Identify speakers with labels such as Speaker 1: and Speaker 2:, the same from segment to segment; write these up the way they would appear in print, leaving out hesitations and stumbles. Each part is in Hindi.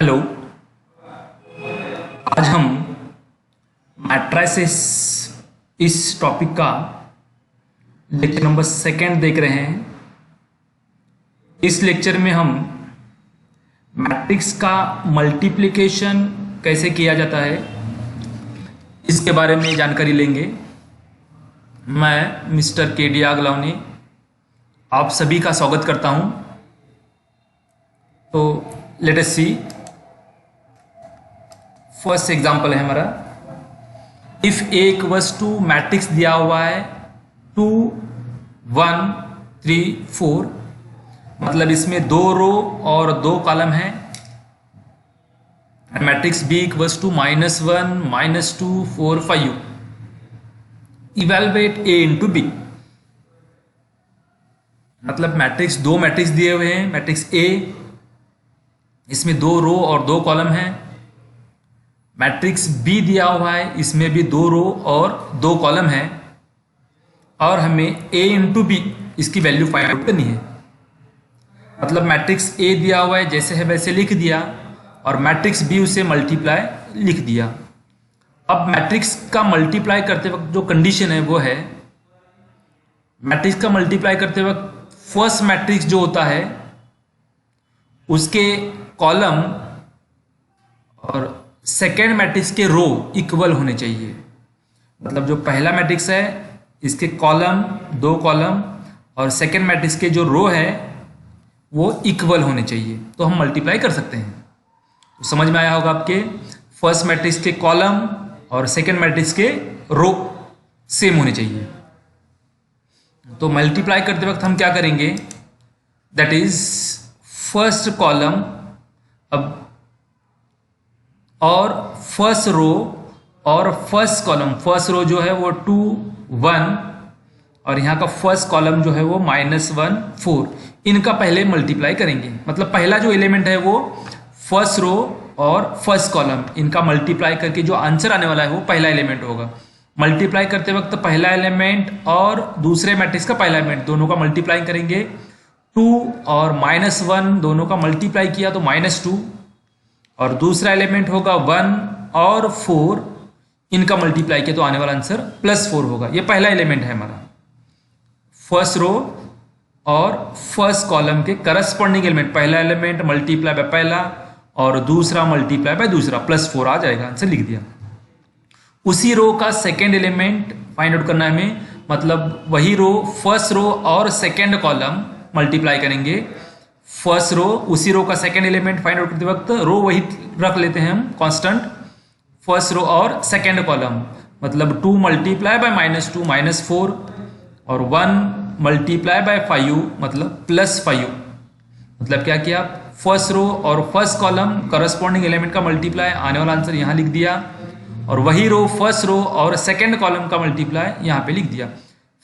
Speaker 1: हेलो। आज हम मैट्रिसेस इस टॉपिक का लेक्चर नंबर 2 देख रहे हैं। इस लेक्चर में हम मैट्रिक्स का मल्टीप्लिकेशन कैसे किया जाता है इसके बारे में जानकारी लेंगे। मैं मिस्टर के.डी. आगलावनी आप सभी का स्वागत करता हूं। तो let us see, first example है हमारा। If A equals to matrix दिया हुआ है 2 1 3 4, मतलब इसमें 2 रो और 2 कॉलम है। Matrix B equals to -1 -2 4 5। Evaluate A into B, मतलब मैट्रिक्स दो मैट्रिक्स दिए हुए हैं। मैट्रिक्स ए, इसमें 2 रो और 2 कॉलम है। मैट्रिक्स बी दिया हुआ है, इसमें भी 2 रो और 2 कॉलम है, और हमें ए इंटू बी इसकी वैल्यू फाइंड आउट करनी है। मतलब मैट्रिक्स ए दिया हुआ है, जैसे है वैसे लिख दिया, और मैट्रिक्स बी उसे मल्टीप्लाई लिख दिया। अब मैट्रिक्स का मल्टीप्लाई करते वक्त जो कंडीशन है वो है, मैट्रिक्स का मल्टीप्लाई करते वक्त फर्स्ट मैट्रिक्स जो होता है उसके कॉलम और सेकेंड मैट्रिक्स के रो इक्वल होने चाहिए। मतलब जो पहला मैट्रिक्स है इसके कॉलम 2 कॉलम और सेकेंड मैट्रिक्स के जो रो है वो इक्वल होने चाहिए, तो हम मल्टीप्लाई कर सकते हैं। तो समझ में आया होगा आपके, फर्स्ट मैट्रिक्स के कॉलम और सेकेंड मैट्रिक्स के रो सेम होने चाहिए। तो मल्टीप्लाई करते वक्त हम क्या करेंगे, दैट इज फर्स्ट कॉलम अब और फर्स्ट रो और फर्स्ट कॉलम। फर्स्ट रो जो है वो 2 1 और यहाँ का फर्स्ट कॉलम जो है वो -1 4, इनका पहले मल्टीप्लाई करेंगे। मतलब पहला जो एलिमेंट है वो फर्स्ट रो और फर्स्ट कॉलम, इनका मल्टीप्लाई करके जो आंसर आने वाला है वो पहला एलिमेंट होगा। मल्टीप्लाई करते वक्त पहला एलिमेंट और दूसरे मैट्रिक्स का पहला एलिमेंट दोनों का मल्टीप्लाई करेंगे। 2 और -1 दोनों का मल्टीप्लाई किया तो -2, और दूसरा एलिमेंट होगा 1 और 4, इनका मल्टीप्लाई किया तो आने वाला आंसर +4 होगा। ये पहला एलिमेंट है हमारा। फर्स्ट रो और फर्स्ट कॉलम के करस्पॉन्डिंग एलिमेंट, पहला एलिमेंट मल्टीप्लाई बाय पहला और दूसरा मल्टीप्लाई बाय दूसरा, +4 आ जाएगा, आंसर लिख दिया। उसी रो का सेकेंड एलिमेंट फाइंड आउट करना है हमें, मतलब वही रो फर्स्ट रो और सेकेंड कॉलम मल्टीप्लाई करेंगे। फर्स्ट रो, उसी रो का सेकेंड एलिमेंट फाइंड आउट करते वक्त रो वही रख लेते हैं हम कांस्टेंट, फर्स्ट रो और सेकेंड कॉलम, मतलब 2 मल्टीप्लाई बाय -2 -4 और 1 मल्टीप्लाई बाय 5 मतलब +5। मतलब क्या किया, फर्स्ट रो और फर्स्ट कॉलम करस्पॉन्डिंग एलिमेंट का मल्टीप्लाई, आने वाला आंसर यहाँ लिख दिया, और वही रो फर्स्ट रो और सेकेंड कॉलम का मल्टीप्लाई यहाँ पे लिख दिया।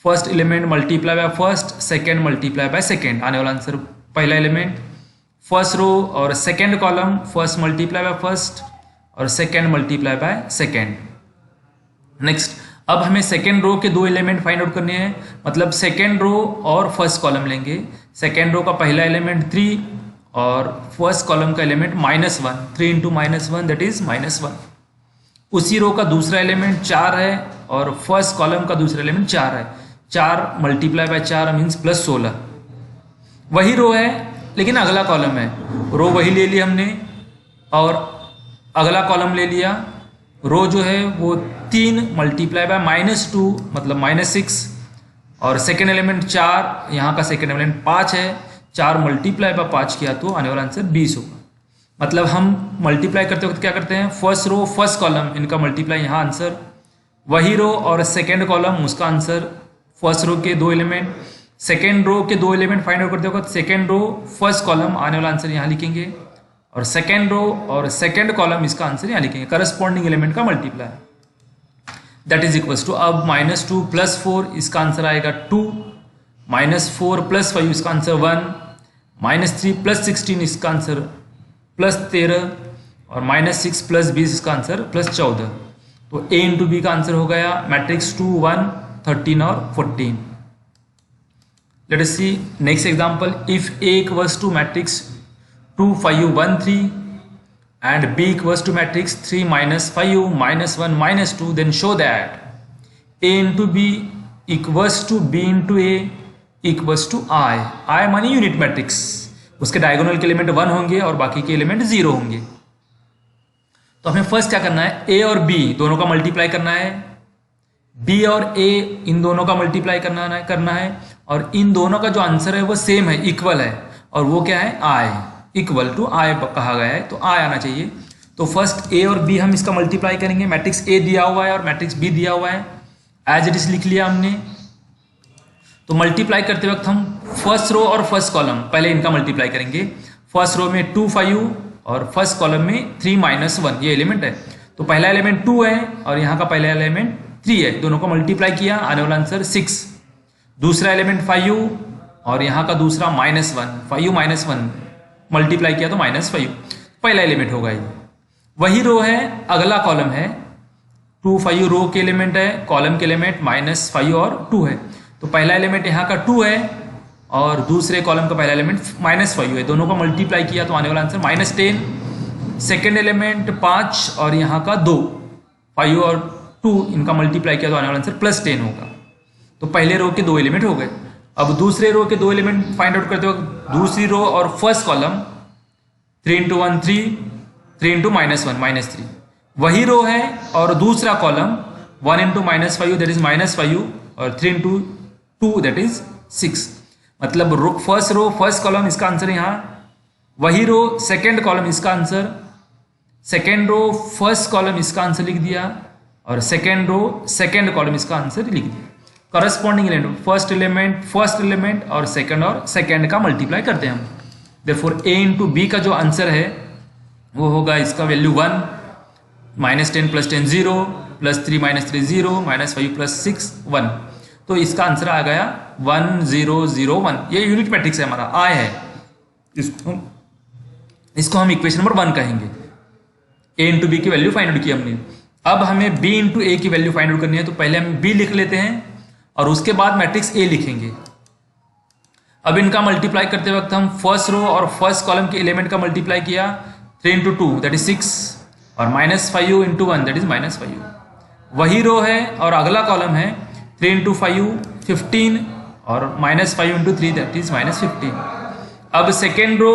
Speaker 1: First element multiply by first, second multiply by second, आने वाला आंसर पहला एलिमेंट। फर्स्ट रो और second column, first multiply by first और second multiply by second. Next, अब हमें सेकेंड रो के 2 एलिमेंट फाइंड आउट करने हैं। मतलब सेकेंड रो और फर्स्ट कॉलम लेंगे। सेकेंड रो का पहला एलिमेंट 3 और फर्स्ट कॉलम का एलिमेंट -1, 3 × -1 दैट इज -1। उसी रो का दूसरा एलिमेंट 4 है और फर्स्ट कॉलम का दूसरा एलिमेंट 4 है। 4 मल्टीप्लाई बाय 4 मीन्स +16। वही रो है लेकिन अगला कॉलम है। रो वही ले लिया हमने और अगला कॉलम ले लिया। रो जो है वो 3 मल्टीप्लाई बाय -2 मतलब -6, और सेकेंड एलिमेंट 4, यहाँ का सेकेंड एलिमेंट 5 है। 4 मल्टीप्लाई बाय 5 किया तो आने वाला आंसर 20 होगा। मतलब हम मल्टीप्लाई करते वक्त क्या करते हैं, फर्स्ट रो फर्स्ट कॉलम इनका मल्टीप्लाई, यहाँ आंसर वही रो और सेकेंड कॉलम उसका आंसर, फर्स्ट रो के 2 एलिमेंट, सेकेंड रो के 2 एलिमेंट फाइंड आउट करते वक्त सेकेंड रो फर्स्ट कॉलम, आने वाला आंसर यहाँ लिखेंगे, और सेकेंड रो और सेकेंड कॉलम इसका आंसर यहाँ लिखेंगे, करस्पॉन्डिंग एलिमेंट का multiply, that is equals to. अब -2 + 4 इसका आंसर आएगा 2, -4 + 5 इसका आंसर 1, -3 + 16 इसका आंसर +13, और -6 + 20 इसका आंसर +14। तो ए इंटू बी का आंसर हो गया मैट्रिक्स 2 1 13 और 14। Let us see next example. If A equals to matrix 2 5 1 3, and B equals to matrix 3 minus 5u minus 1 minus 2, then show that A into B equals to B into A equals to I. I मानी यूनिट मैट्रिक्स, उसके डायगोनल के एलिमेंट 1 होंगे और बाकी के एलिमेंट 0 होंगे। तो हमें फर्स्ट क्या करना है, A और B दोनों का मल्टीप्लाई करना है, B और A इन दोनों का मल्टीप्लाई करना है और इन दोनों का जो आंसर है वो सेम है, इक्वल है, और वो क्या है, I, इक्वल टू I कहा गया है, तो I आना चाहिए। तो फर्स्ट A और B हम इसका मल्टीप्लाई करेंगे, मैट्रिक्स A दिया हुआ है और मैट्रिक्स B दिया हुआ है, एज इट इज लिख लिया हमने। तो मल्टीप्लाई करते वक्त हम फर्स्ट रो और फर्स्ट कॉलम पहले इनका मल्टीप्लाई करेंगे। फर्स्ट रो में 2 5 और फर्स्ट कॉलम में 3 माइनस 1 ये एलिमेंट है, तो पहला एलिमेंट 2 है और यहाँ का पहला एलिमेंट 3 है, दोनों को मल्टीप्लाई किया, आने वाला आंसर 6। दूसरा एलिमेंट 5 और यहाँ का दूसरा -1, 5 माइनस 1 मल्टीप्लाई किया तो -5, पहला एलिमेंट होगा ये। वही रो है, अगला कॉलम है, 2 5 रो के एलिमेंट है, कॉलम के एलिमेंट -5 और 2 है, तो पहला एलिमेंट यहाँ का 2 है और दूसरे कॉलम का पहला एलिमेंट -5 है, दोनों को मल्टीप्लाई किया तो आने वाला आंसर -10। सेकेंड एलिमेंट 5 और यहाँ का 2, 5 और 2 इनका मल्टीप्लाई किया तो आने वाला आंसर +10 होगा। तो पहले रो के 2 एलिमेंट हो गए। अब दूसरे रो के 2 एलिमेंट फाइंड आउट करते वक्त दूसरी रो और फर्स्ट कॉलम 3 × 1 3, 3 × -1 -3 वही रो है, और दूसरा कॉलम 1 × -5 दैट इज -5 और 3 × 2 दैट इज 6। मतलब फर्स्ट रो फर्स्ट कॉलम इसका आंसर यहाँ, वही रो सेकेंड कॉलम इसका answer, second row first column इसका आंसर लिख दिया और सेकेंड रो सेकेंड कॉलम इसका आंसर लिख दिया। करस्पॉन्डिंग एलिमेंट फर्स्ट एलिमेंट और सेकेंड का मल्टीप्लाई करते हैं हम। देयरफॉर A into B का जो आंसर है वो होगा इसका वैल्यू 1, -10 + 10 0, +3 - 3 0, -5 + 6 1, तो इसका आंसर आ गया 1 0 0 1। ये यूनिट मैट्रिक्स है हमारा, I है, इसको हम इक्वेशन नंबर 1 कहेंगे। A into B की वैल्यू फाइंड आउट की हमने। अब हमें B into A की वैल्यू फाइंड आउट करनी है, तो पहले हम B लिख लेते हैं और उसके बाद मैट्रिक्स A लिखेंगे। अब इनका मल्टीप्लाई करते वक्त हम फर्स्ट रो और फर्स्ट कॉलम के एलिमेंट का मल्टीप्लाई किया, 3 × 2 दैट इज 6 और -5 × 1 दैट इज -5। वही रो है और अगला कॉलम है 3 × 5 15 और -5 × 3 दैट इज -15। अब सेकेंड रो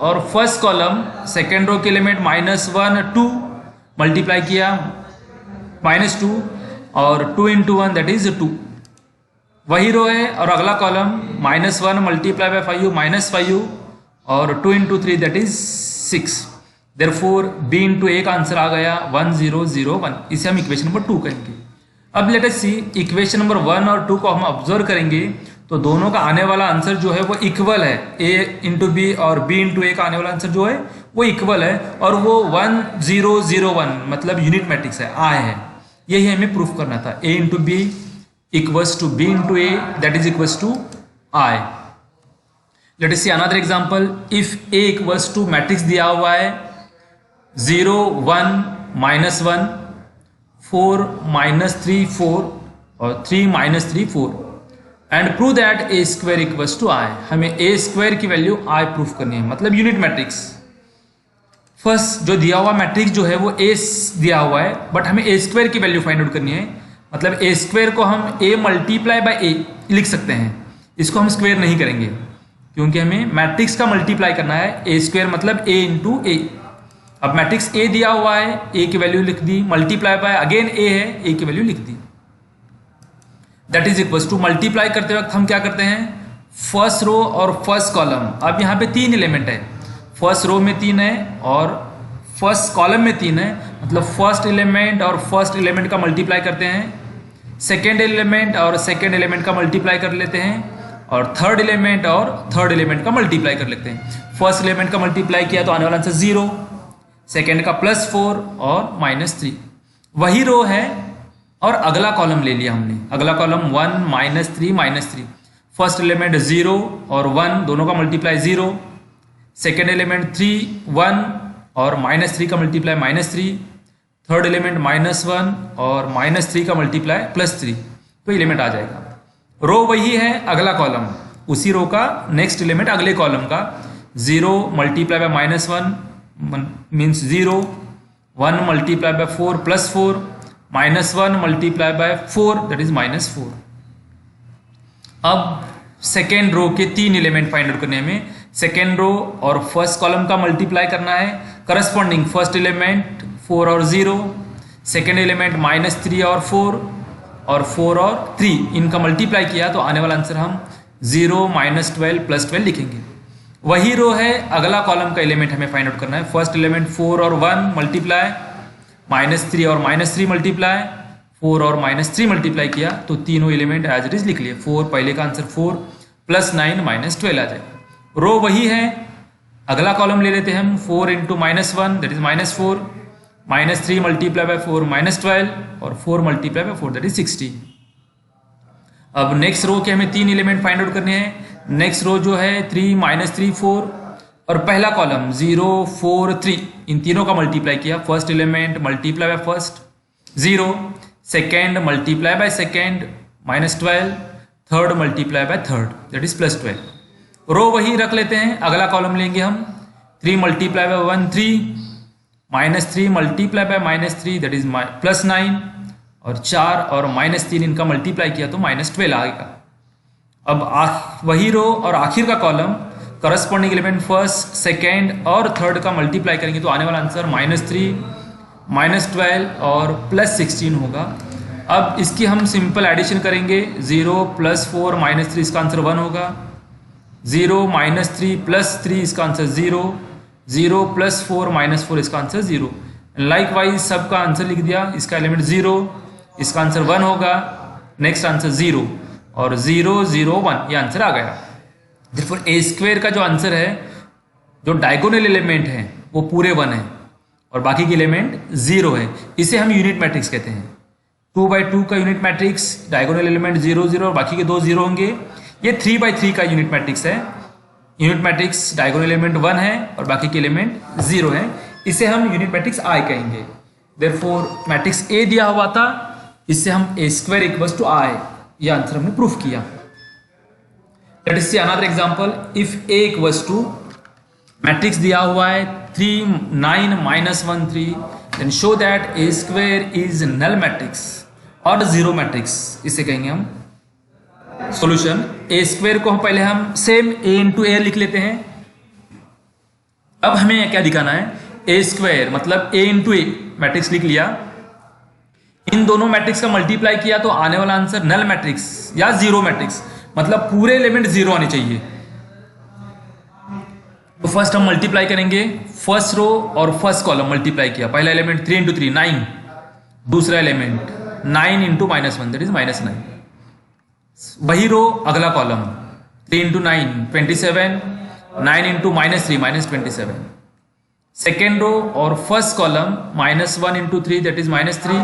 Speaker 1: और फर्स्ट कॉलम सेकेंड रो के एलिमेंट -1 2 मल्टीप्लाई किया, -2 और 2 × 1 दैट इज 2। वही रो है और अगला कॉलम -1 मल्टीप्लाई बाय 5 -5 और 2 × 3 that is 6। Therefore B into A का आंसर आ गया 1 0 0 1। इसे हम इक्वेशन नंबर 2 करेंगे। अब लेट अस सी इक्वेशन नंबर 1 और 2 को हम ऑब्जर्व करेंगे तो दोनों का आने वाला आंसर जो है वो इक्वल है। A into B और B into A का आने वाला आंसर जो है वो इक्वल है और वो 1 0 0 1 मतलब यूनिट मैट्रिक्स है, I है। यही हमें प्रूफ करना था। A into B equals to B into A that is equals to I। Let us see another example। If A equals to matrix दिया हुआ है 0 1 -1 4 -3 4 और 3 -3 4 and prove that A square equals to I। हमें A square की वैल्यू I प्रूफ करनी है, मतलब यूनिट मैट्रिक्स। फर्स्ट जो दिया हुआ मैट्रिक्स जो है वो A दिया हुआ है, बट हमें A square की वैल्यू फाइंड आउट करनी है। मतलब A स्क्वायर को हम A मल्टीप्लाई बाय A लिख सकते हैं, इसको हम स्क्वायर नहीं करेंगे क्योंकि हमें मैट्रिक्स का मल्टीप्लाई करना है। A स्क्वायर मतलब A into A। अब मैट्रिक्स A दिया हुआ है, A की वैल्यू लिख दी, मल्टीप्लाई बाय अगेन A है, A की वैल्यू लिख दी, that is equals to multiply करते वक्त हम क्या करते हैं, फर्स्ट रो और फर्स्ट कॉलम। अब यहाँ पे 3 एलिमेंट है, फर्स्ट रो में 3 है और फर्स्ट कॉलम में 3 है, मतलब फर्स्ट एलिमेंट और फर्स्ट एलिमेंट का मल्टीप्लाई करते हैं, सेकेंड एलिमेंट और सेकेंड एलिमेंट का मल्टीप्लाई कर लेते हैं और थर्ड एलिमेंट और थर्ड एलिमेंट का मल्टीप्लाई कर लेते हैं। फर्स्ट एलिमेंट का मल्टीप्लाई किया तो आने वाला आंसर 0, सेकेंड का +4 और -3। वही रो है और अगला कॉलम ले लिया हमने, अगला कॉलम 1 -3 -3। फर्स्ट एलिमेंट 0 और 1 दोनों का मल्टीप्लाई 0, सेकेंड एलिमेंट 3 1 और -3 का मल्टीप्लाई -3, थर्ड एलिमेंट -1 और -3 का मल्टीप्लाई +3, तो एलिमेंट आ जाएगा। रो वही है, अगला कॉलम उसी रो का नेक्स्ट एलिमेंट अगले कॉलम का 0 multiply by -1 means 0, 1 multiply by 4 plus 4, -1 multiply by 4 that is -4। अब सेकेंड रो के 3 एलिमेंट फाइंड आउट करने हमें। सेकेंड रो और फर्स्ट कॉलम का मल्टीप्लाई करना है। करस्पॉन्डिंग फर्स्ट एलिमेंट 4 और 0, सेकेंड एलिमेंट -3 और 4, और 4 और 3 इनका मल्टीप्लाई किया तो आने वाला आंसर हम 0, -12 + 12 लिखेंगे। वही रो है, अगला कॉलम का एलिमेंट हमें फाइंड आउट करना है। फर्स्ट एलिमेंट 4 और 1 मल्टीप्लाई, -3 और -3 मल्टीप्लाई, 4 और -3 मल्टीप्लाई किया तो तीनों एलिमेंट एज इट इज लिख लिए। 4 पहले का आंसर 4 + 9 -12 आ जाएगा। रो वही है, अगला कॉलम ले लेते हैं हम। 4 × -1 दैट इज -4, -3 मल्टीप्लाई बाय 4 -12 और 4 मल्टीप्लाई बाय 4 दैट इज 16। अब नेक्स्ट रो के हमें 3 एलिमेंट फाइंड आउट करने हैं। नेक्स्ट रो जो है 3 -3 4 और पहला कॉलम 0 4 3 इन तीनों का मल्टीप्लाई किया। First element multiply by first 0, second multiply by second -12, third multiply by third that is +12। रो वही रख लेते हैं, अगला कॉलम लेंगे हम। 3 multiply by 1 3, -3 multiply by -3 that is +9 और 4 और -3 इनका मल्टीप्लाई किया तो -12 आएगा। अब वही रो और आखिर का column corresponding element first second और थर्ड का मल्टीप्लाई करेंगे तो आने वाला आंसर -3 -12 और +16 होगा। अब इसकी हम सिंपल एडिशन करेंगे। 0 + 4 -3 इसका आंसर 1 होगा। 0 -3 + 3 इसका आंसर 0, 0 + 4 -4 इसका आंसर 0। लाइक वाइज सबका आंसर लिख दिया। इसका एलिमेंट 0, इसका आंसर 1 होगा, नेक्स्ट आंसर 0 और 0 0 1 ये आंसर आ गया। therefore a² का जो आंसर है, जो डायगोनल एलिमेंट है वो पूरे 1 है और बाकी के एलिमेंट 0 है। इसे हम यूनिट मैट्रिक्स कहते हैं। 2/2 का यूनिट मैट्रिक्स, डायगोनल एलिमेंट 0 0 और बाकी के 2 0 होंगे। ये 3/3 का यूनिट मैट्रिक्स है। यूनिट मैट्रिक्स डायगोनल एलिमेंट 1 है और बाकी के एलिमेंट 0 है। इसे हम यूनिट मैट्रिक्स I कहेंगे। therefore मैट्रिक्स A दिया हुआ था, इससे हम a² = I यह आंसर हमने प्रूफ किया। Let us see another example. If A = matrix दिया हुआ है 3 9 -1 3 then show that a² is null matrix और जीरो मैट्रिक्स इसे कहेंगे हम। सॉल्यूशन a² को हम पहले हम सेम a × a लिख लेते हैं। अब हमें क्या दिखाना है, a² मतलब a × a मैट्रिक्स लिख लिया। इन दोनों मैट्रिक्स का मल्टीप्लाई किया तो आने वाला आंसर नल मैट्रिक्स या जीरो मैट्रिक्स, मतलब पूरे एलिमेंट 0 आने चाहिए। तो फर्स्ट हम मल्टीप्लाई करेंगे। फर्स्ट रो और फर्स्ट कॉलम मल्टीप्लाई किया। पहला एलिमेंट 3 × 3 9, दूसरा एलिमेंट 9 × -1 दैट इज -9। वही रो अगला कॉलम 3 × 9 27, 9 × -3 -27। सेकेंड रो और फर्स्ट कॉलम -1 × 3 दैट इज -3,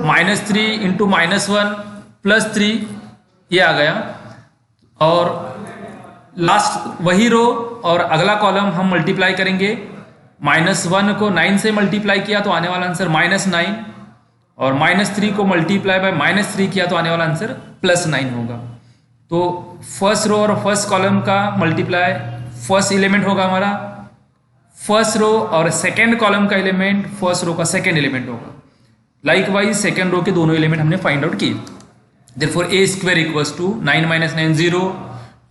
Speaker 1: -3 × -1 +3 ये आ गया। और लास्ट वही रो और अगला कॉलम हम मल्टीप्लाई करेंगे। -1 को 9 से मल्टीप्लाई किया तो आने वाला आंसर -9 और -3 को मल्टीप्लाई बाय -3 किया तो आने वाला आंसर +9 होगा। तो फर्स्ट रो और फर्स्ट कॉलम का मल्टीप्लाई, फर्स्ट एलिमेंट होगा हमारा फर्स्ट रो और सेकेंड कॉलम का एलिमेंट फर्स्ट रो का सेकेंड एलिमेंट होगा। लाइक वाइज सेकेंड रो के दोनों एलिमेंट हमने फाइंड आउट किए। therefore a² = 9 - 9 0,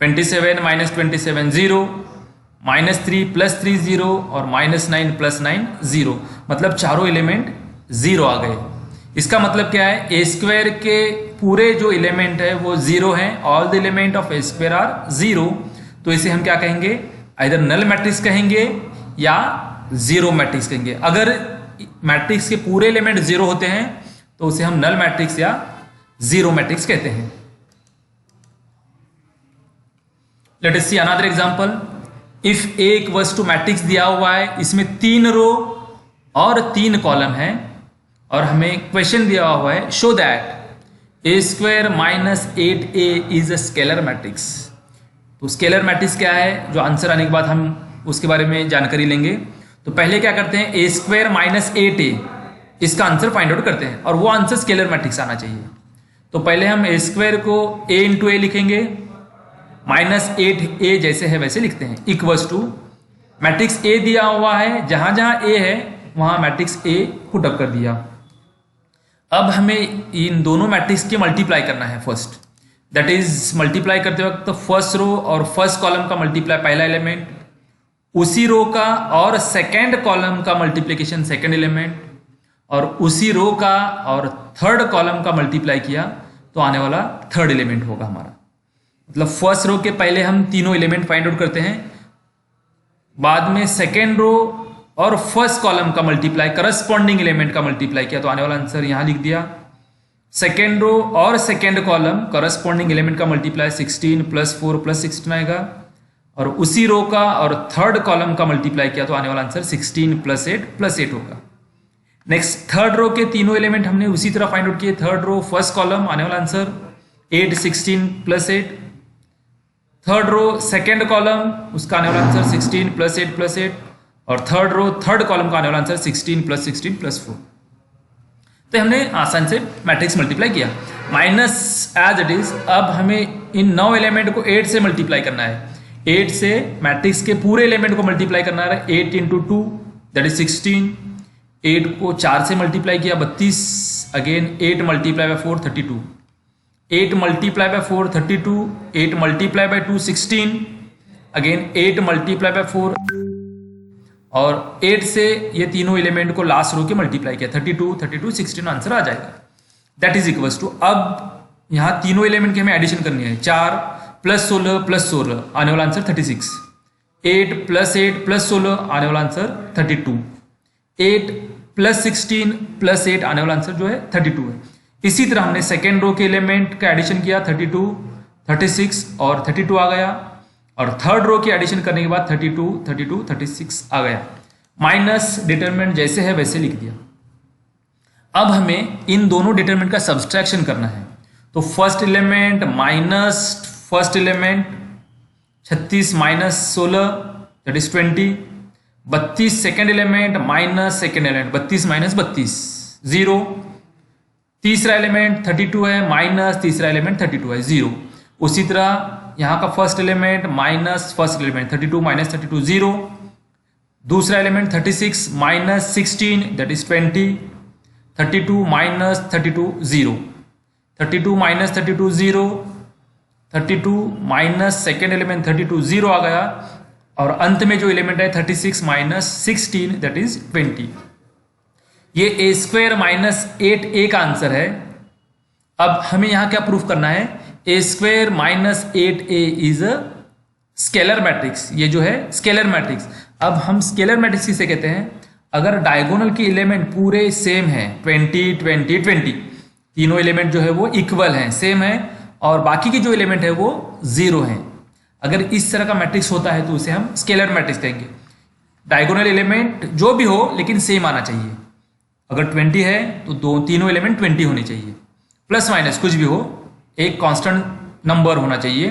Speaker 1: 27 - 27 0, -3 + 3 0 और -9 + 9 0, मतलब चारों एलिमेंट 0 आ गए। इसका मतलब क्या है, a² के पूरे जो एलिमेंट है वो 0 हैं। All the element of a² are 0। तो इसे हम क्या कहेंगे, आइदर नल मैट्रिक्स कहेंगे या जीरो मैट्रिक्स कहेंगे। अगर मैट्रिक्स के पूरे एलिमेंट 0 होते हैं तो उसे हम नल मैट्रिक्स या जीरो मैट्रिक्स कहते हैं। Late us see another example. If A = matrix दिया हुआ है, इसमें 3 रो और 3 कॉलम है और हमें क्वेश्चन दिया हुआ है show that a² - 8a is a scalar matrix. तो स्केलर मैट्रिक्स क्या है, जो आंसर आने के बाद हम उसके बारे में जानकारी लेंगे। तो पहले क्या करते हैं, a² - 8a इसका आंसर फाइंड आउट करते हैं और वो आंसर स्केलर मैट्रिक्स आना चाहिए। तो पहले हम a² को a × a लिखेंगे, -8a जैसे है वैसे लिखते हैं, = मैट्रिक्स ए दिया हुआ है, जहां जहां ए है वहां मैट्रिक्स ए पुटअप कर दिया। अब हमें इन दोनों मैट्रिक्स के मल्टीप्लाई करना है फर्स्ट, दैट इज मल्टीप्लाई करते वक्त फर्स्ट रो और फर्स्ट कॉलम का मल्टीप्लाई पहला एलिमेंट, उसी रो का और सेकेंड कॉलम का मल्टीप्लीकेशन सेकेंड एलिमेंट, और उसी रो का और थर्ड कॉलम का मल्टीप्लाई किया तो आने वाला थर्ड एलिमेंट होगा हमारा। मतलब फर्स्ट रो के पहले हम तीनों एलिमेंट फाइंड आउट करते हैं, बाद में सेकेंड रो और फर्स्ट कॉलम का मल्टीप्लाई करस्पॉन्डिंग एलिमेंट का मल्टीप्लाई किया तो आने वाला आंसर यहां लिख दिया। सेकेंड रो और सेकेंड कॉलम करस्पॉन्डिंग एलिमेंट का मल्टीप्लाई 16 + 4 + 16 आएगा, और उसी रो का और थर्ड कॉलम का मल्टीप्लाई किया तो आने वाला आंसर 16 + 8 + 8 होगा। नेक्स्ट थर्ड रो के तीनों एलिमेंट हमने उसी तरह फाइंड आउट किए, थर्ड रो फर्स्ट कॉलम आने वाला answer 8 16 + 8, third row second column उसका आने वाला आंसर 16 + 8 + 8, और थर्ड रो थर्ड कॉलम का आने वाला आंसर 16 + 16 + 4। तो हमने आसान से मैट्रिक्स मल्टीप्लाई किया माइनस एज इट इज। अब हमें इन 9 एलिमेंट को 8 से मल्टीप्लाई करना है, 8 से मैट्रिक्स के पूरे एलिमेंट को मल्टीप्लाई करना है। 8 × 2 दैट इज 16, 8 को 4 से मल्टीप्लाई किया 32, अगेन 8 × 4 32, 8 × 4 32, 8 × 2 16, अगेन 8 × 4, और 8 से ये तीनों एलिमेंट को लास्ट रो के मल्टीप्लाई किया 32 32 16 आंसर आ जाएगा। दैट इज इक्वल्स टू, अब यहाँ तीनों एलिमेंट की हमें एडिशन करनी है, 4 + 16 + 16 आने वाला आंसर 36, 8 + 8 + 16 आने वाला आंसर 32, 8 + 16 + 8 आने वाला आंसर जो है 32 है। इसी तरह हमने सेकेंड रो के एलिमेंट का एडिशन किया 32 36 और 32 आ गया, और थर्ड रो की एडिशन करने के बाद 32 32 36 आ गया। माइनस डिटरमिनेंट जैसे है वैसे लिख दिया। अब हमें इन दोनों डिटरमिनेंट का सब्सट्रैक्शन करना है, तो first element minus first element 36 - 16 that is 20, 32 second element minus second element 32 - 32 0, तीसरा एलिमेंट 32 है माइनस तीसरा एलिमेंट 32 है 0। उसी तरह यहाँ का first element minus first element 32 - 32 0, दूसरा element 36 - 16 that is 20, 32 - 32 0, 32 - 32 0, 32 - second element 32 0 आ गया, और अंत में जो एलिमेंट है 36 - 16 दैट इज 20। ये a² - 8a का आंसर है। अब हमें यहां क्या प्रूफ करना है, a² - 8a is a scalar matrix, ये जो है स्केलर मैट्रिक्स। अब हम स्केलर मैट्रिक्स किसे कहते हैं, अगर डायगोनल के एलिमेंट पूरे सेम है 20 20 20, तीनों एलिमेंट जो है वो इक्वल हैं सेम है, और बाकी के जो एलिमेंट है वो 0 हैं, अगर इस तरह का मैट्रिक्स होता है तो उसे हम स्केलर मैट्रिक्स कहेंगे। डायगोनल एलिमेंट जो भी हो लेकिन सेम आना चाहिए, अगर 20 है तो तीनों एलिमेंट 20 होने चाहिए, प्लस माइनस कुछ भी हो, एक कांस्टेंट नंबर होना चाहिए।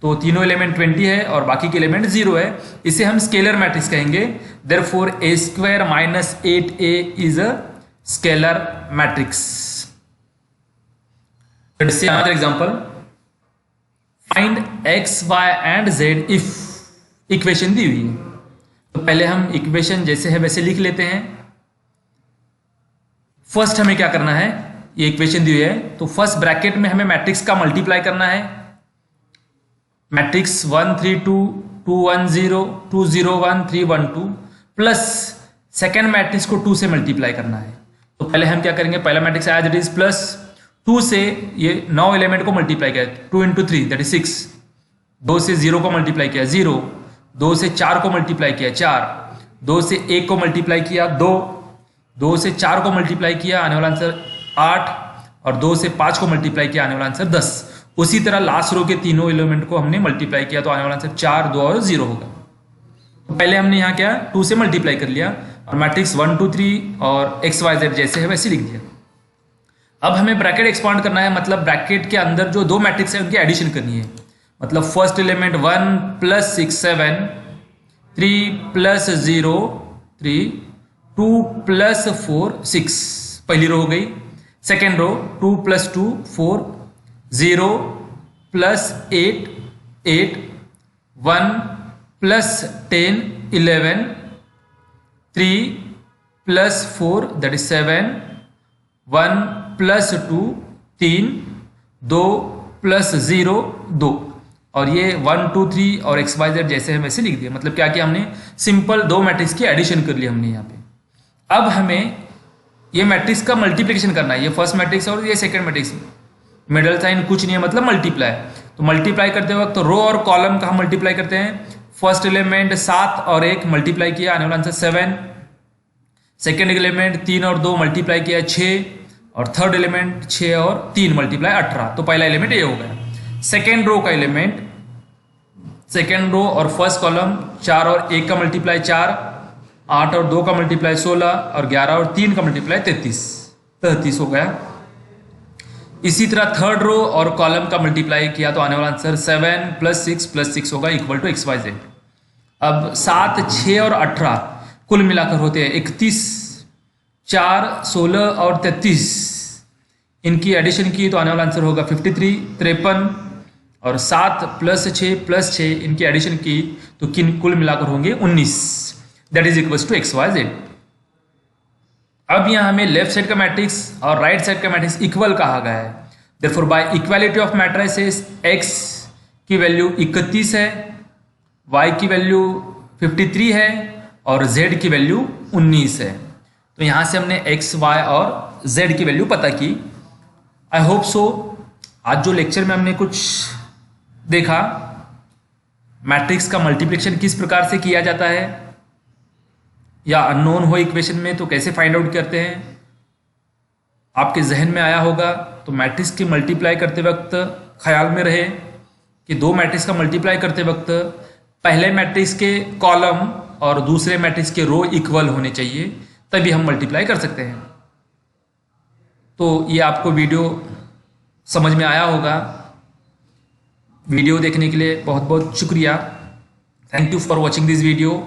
Speaker 1: तो तीनों एलिमेंट 20 है और बाकी के एलिमेंट 0 है, इसे हम स्केलर मैट्रिक्स कहेंगे। Therefore a² - 8a is a scalar matrix. Let's see another example, find x, y and z if equation दी हुई है। तो पहले हम इक्वेशन जैसे है वैसे लिख लेते हैं। फर्स्ट हमें क्या करना है, ये इक्वेशन दी हुई है तो फर्स्ट ब्रैकेट में हमें मैट्रिक्स का मल्टीप्लाई करना है। मैट्रिक्स 1 3 2 2 1 0 2 0 1 3 1 2 प्लस सेकेंड मैट्रिक्स को 2 से मल्टीप्लाई करना है। तो पहले हम क्या करेंगे, पहला matrix as it is plus 2 से ये 9 एलिमेंट को मल्टीप्लाई किया, 2 × 3 दैट इज 6, 2 से 0 को मल्टीप्लाई किया 0, 2 से 4 को मल्टीप्लाई किया 4, 2 से 1 को मल्टीप्लाई किया 2, 2 से 4 को मल्टीप्लाई किया आने वाला आंसर 8, और 2 से 5 को मल्टीप्लाई किया आने वाला आंसर 10। उसी तरह लास्ट रो के तीनों एलिमेंट को हमने मल्टीप्लाई किया तो आने वाला आंसर 4 2 और 0 होगा। तो पहले हमने यहाँ क्या 2 से मल्टीप्लाई कर लिया और मैट्रिक्स 1 2 3 और x y z जैसे है वैसे लिख दिया। अब हमें ब्रैकेट एक्सपांड करना है, मतलब ब्रैकेट के अंदर जो दो मैट्रिक्स है उनकी एडिशन करनी है। मतलब फर्स्ट एलिमेंट 1 + 6 7, 3 + 0 3, 2 + 4 6, पहली रो हो गई। Second row 2 + 2 4, 0 + 8 8, 1 + 10 11, 3 plus 4 that is 7, 1 plus 2 3, 2 plus 0 2, और ये 1 2 3 और एक्स वाई जेड जैसे हम ऐसे लिख दिया। मतलब क्या किया हमने, सिंपल दो मैट्रिक्स की एडिशन कर ली हमने यहाँ पे। अब हमें ये मैट्रिक्स का मल्टीप्लिकेशन करना है, ये फर्स्ट मैट्रिक्स और ये सेकंड मैट्रिक्स, मिडल साइन कुछ नहीं है मतलब मल्टीप्लाई। तो मल्टीप्लाई करते वक्त रो और कॉलम का हम मल्टीप्लाई करते हैं। फर्स्ट एलिमेंट 7 और 1 मल्टीप्लाई किया, आने वाला आंसर 7। सेकेंड एलिमेंट 3 और 2 मल्टीप्लाई किया 6, और थर्ड एलिमेंट 6 और 3 मल्टीप्लाई 18। तो पहला एलिमेंट ये हो गया। सेकेंड रो का एलिमेंट, सेकेंड रो और फर्स्ट कॉलम 4 और 1 का मल्टीप्लाई 4, 8 और 2 का मल्टीप्लाई 16, और 11 और 3 का मल्टीप्लाई 33 हो गया। इसी तरह थर्ड रो और कॉलम का मल्टीप्लाई किया तो आने वाला आंसर 7 + 6 होगा इक्वल टू XYZ। अब 7 6 और 18 कुल मिलाकर होते हैं 31, 4 16 और 33, इनकी एडिशन की तो आने वाला आंसर होगा 53 53, और 7 + 6 इनकी एडिशन की तो कुल मिलाकर होंगे 19, that is equal to XYZ। अब यहाँ हमें लेफ्ट साइड का मैट्रिक्स और राइट साइड का मैट्रिक्स इक्वल कहा गया है। Therefore by equality of matrices x की वैल्यू 31 है, y की वैल्यू 53 है, और z की वैल्यू 19 है। तो यहाँ से हमने x, y और z की वैल्यू पता की। आई होप सो आज जो लेक्चर में हमने कुछ देखा, मैट्रिक्स का मल्टीप्लिकेशन किस प्रकार से किया जाता है, या अननोन हो इक्वेशन में तो कैसे फाइंड आउट करते हैं, आपके जहन में आया होगा। तो मैट्रिक्स की मल्टीप्लाई करते वक्त ख्याल में रहे कि दो मैट्रिक्स का मल्टीप्लाई करते वक्त पहले मैट्रिक्स के कॉलम और दूसरे मैट्रिक्स के रो इक्वल होने चाहिए, तभी हम मल्टीप्लाई कर सकते हैं। तो ये आपको वीडियो समझ में आया होगा। वीडियो देखने के लिए बहुत बहुत शुक्रिया। Thank you for watching this video.